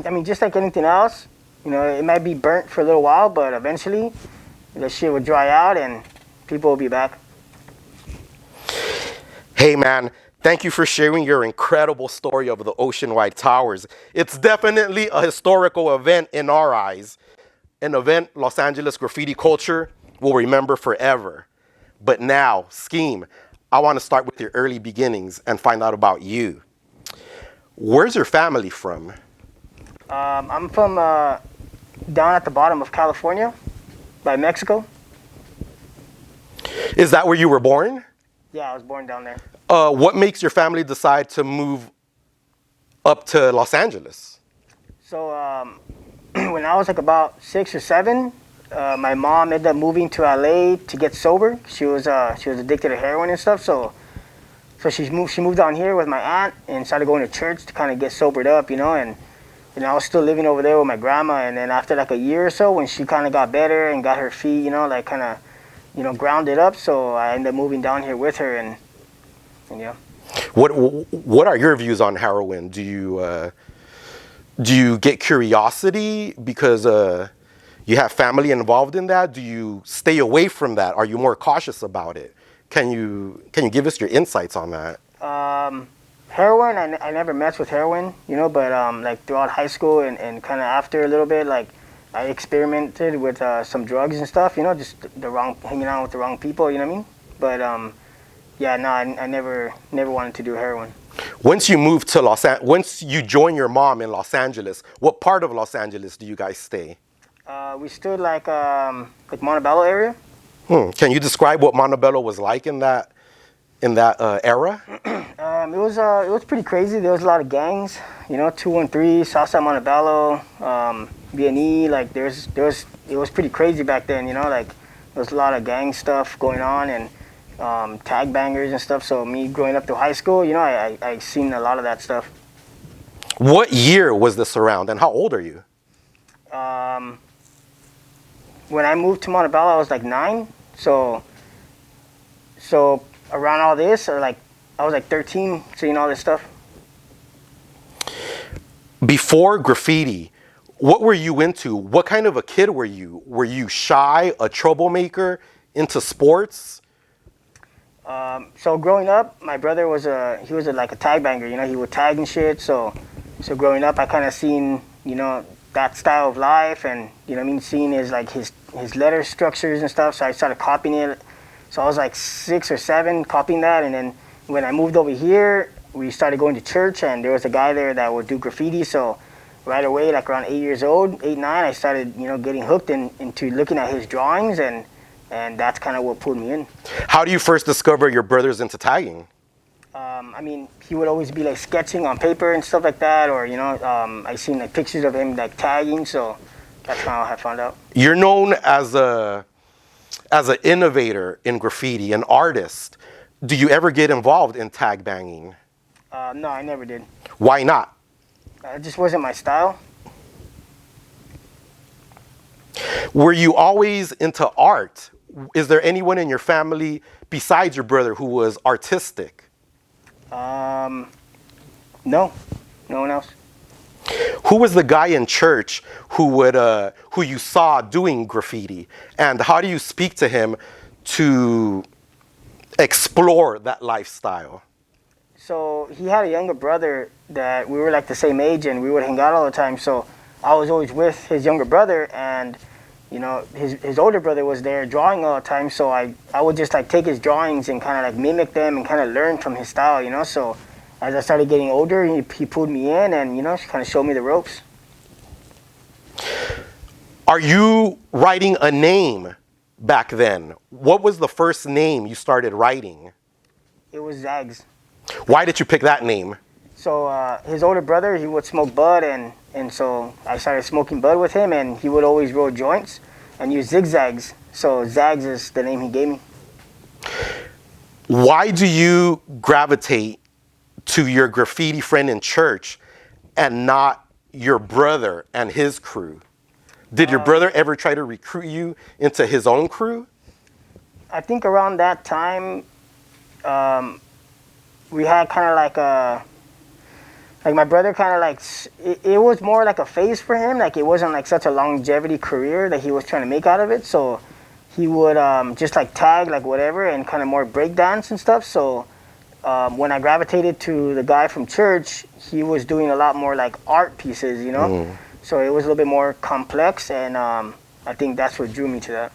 I mean, just like anything else, you know, it might be burnt for a little while, but eventually the shit will dry out and people will be back. Hey man, thank you for sharing your incredible story of the Oceanwide Towers. It's definitely a historical event in our eyes, an event Los Angeles graffiti culture will remember forever. But now, Scheme, I want to start with your early beginnings and find out about you. Where's your family from? I'm from down at the bottom of California by Mexico. Is that where you were born? Yeah, I was born down there. What makes your family decide to move up to Los Angeles? So when I was like about 6 or 7, my mom ended up moving to LA to get sober. She was addicted to heroin and stuff. So she moved down here with my aunt and started going to church to kind of get sobered up, you know. And I was still living over there with my grandma. And then after like a year or so, when she kind of got better and got her feet, you know, like kind of, you know, grounded up. So I ended up moving down here with her, and yeah. What are your views on heroin? Do you get curiosity because you have family involved in that? Do you stay away from that? Are you more cautious about it? Can you give us your insights on that? Heroin, I never messed with heroin, you know, but like throughout high school and kind of after a little bit, like I experimented with some drugs and stuff, you know, just hanging out with the wrong people, you know what I mean? But yeah, no, I never wanted to do heroin. Once you moved to once you join your mom in Los Angeles, what part of Los Angeles do you guys stay? We stood like Montebello area. Can you describe what Montebello was like in that era? It was pretty crazy. There was a lot of gangs, you know, 213, Southside Montebello, B&E. Like it was pretty crazy back then, you know. Like there was a lot of gang stuff going on and tag bangers and stuff. So me growing up through high school, you know, I seen a lot of that stuff. What year was this around, and how old are you? When I moved to Montebello, I was like 9. So around all this, or like I was like 13, seeing all this stuff. Before graffiti, what were you into? What kind of a kid were you? Were you shy, a troublemaker, into sports? So growing up, my brother was like a tag banger. You know, he would tag and shit. So growing up, I kind of seen, you know, that style of life, and you know what I mean, seeing his letter structures and stuff. So I started copying it. So I was like 6 or 7 copying that, and then when I moved over here, we started going to church, and there was a guy there that would do graffiti. So right away, like around 8 years old, 8, 9, I started, you know, getting hooked into looking at his drawings, and that's kind of what pulled me in. How do you first discover your brother's into tagging? I mean, he would always be like sketching on paper and stuff like that, or you know, I seen like pictures of him like tagging, so that's how I found out. You're known as an innovator in graffiti, an artist. Do you ever get involved in tag banging? No, I never did. Why not? It just wasn't my style. Were you always into art? Is there anyone in your family besides your brother who was artistic? No one else. Who was the guy in church who you saw doing graffiti, and how do you speak to him to explore that lifestyle? So he had a younger brother that we were like the same age, and we would hang out all the time. So I was always with his younger brother, and you know, his older brother was there drawing all the time. So I would just like take his drawings and kind of like mimic them and kind of learn from his style, you know. So as I started getting older, he pulled me in and, you know, kind of showed me the ropes. Are you writing a name back then? What was the first name you started writing? It was Zags. Why did you pick that name? So his older brother, he would smoke bud, and so I started smoking bud with him, and he would always roll joints and use zigzags. So Zags is the name he gave me. Why do you gravitate to your graffiti friend in church and not your brother and his crew? Did your brother ever try to recruit you into his own crew? I think around that time, we had kind of like like my brother kind of like it was more like a phase for him. Like it wasn't like such a longevity career that he was trying to make out of it. So he would just like tag like whatever and kind of more breakdance and stuff. So when I gravitated to the guy from church, he was doing a lot more like art pieces, you know. So it was a little bit more complex, and I think that's what drew me to that.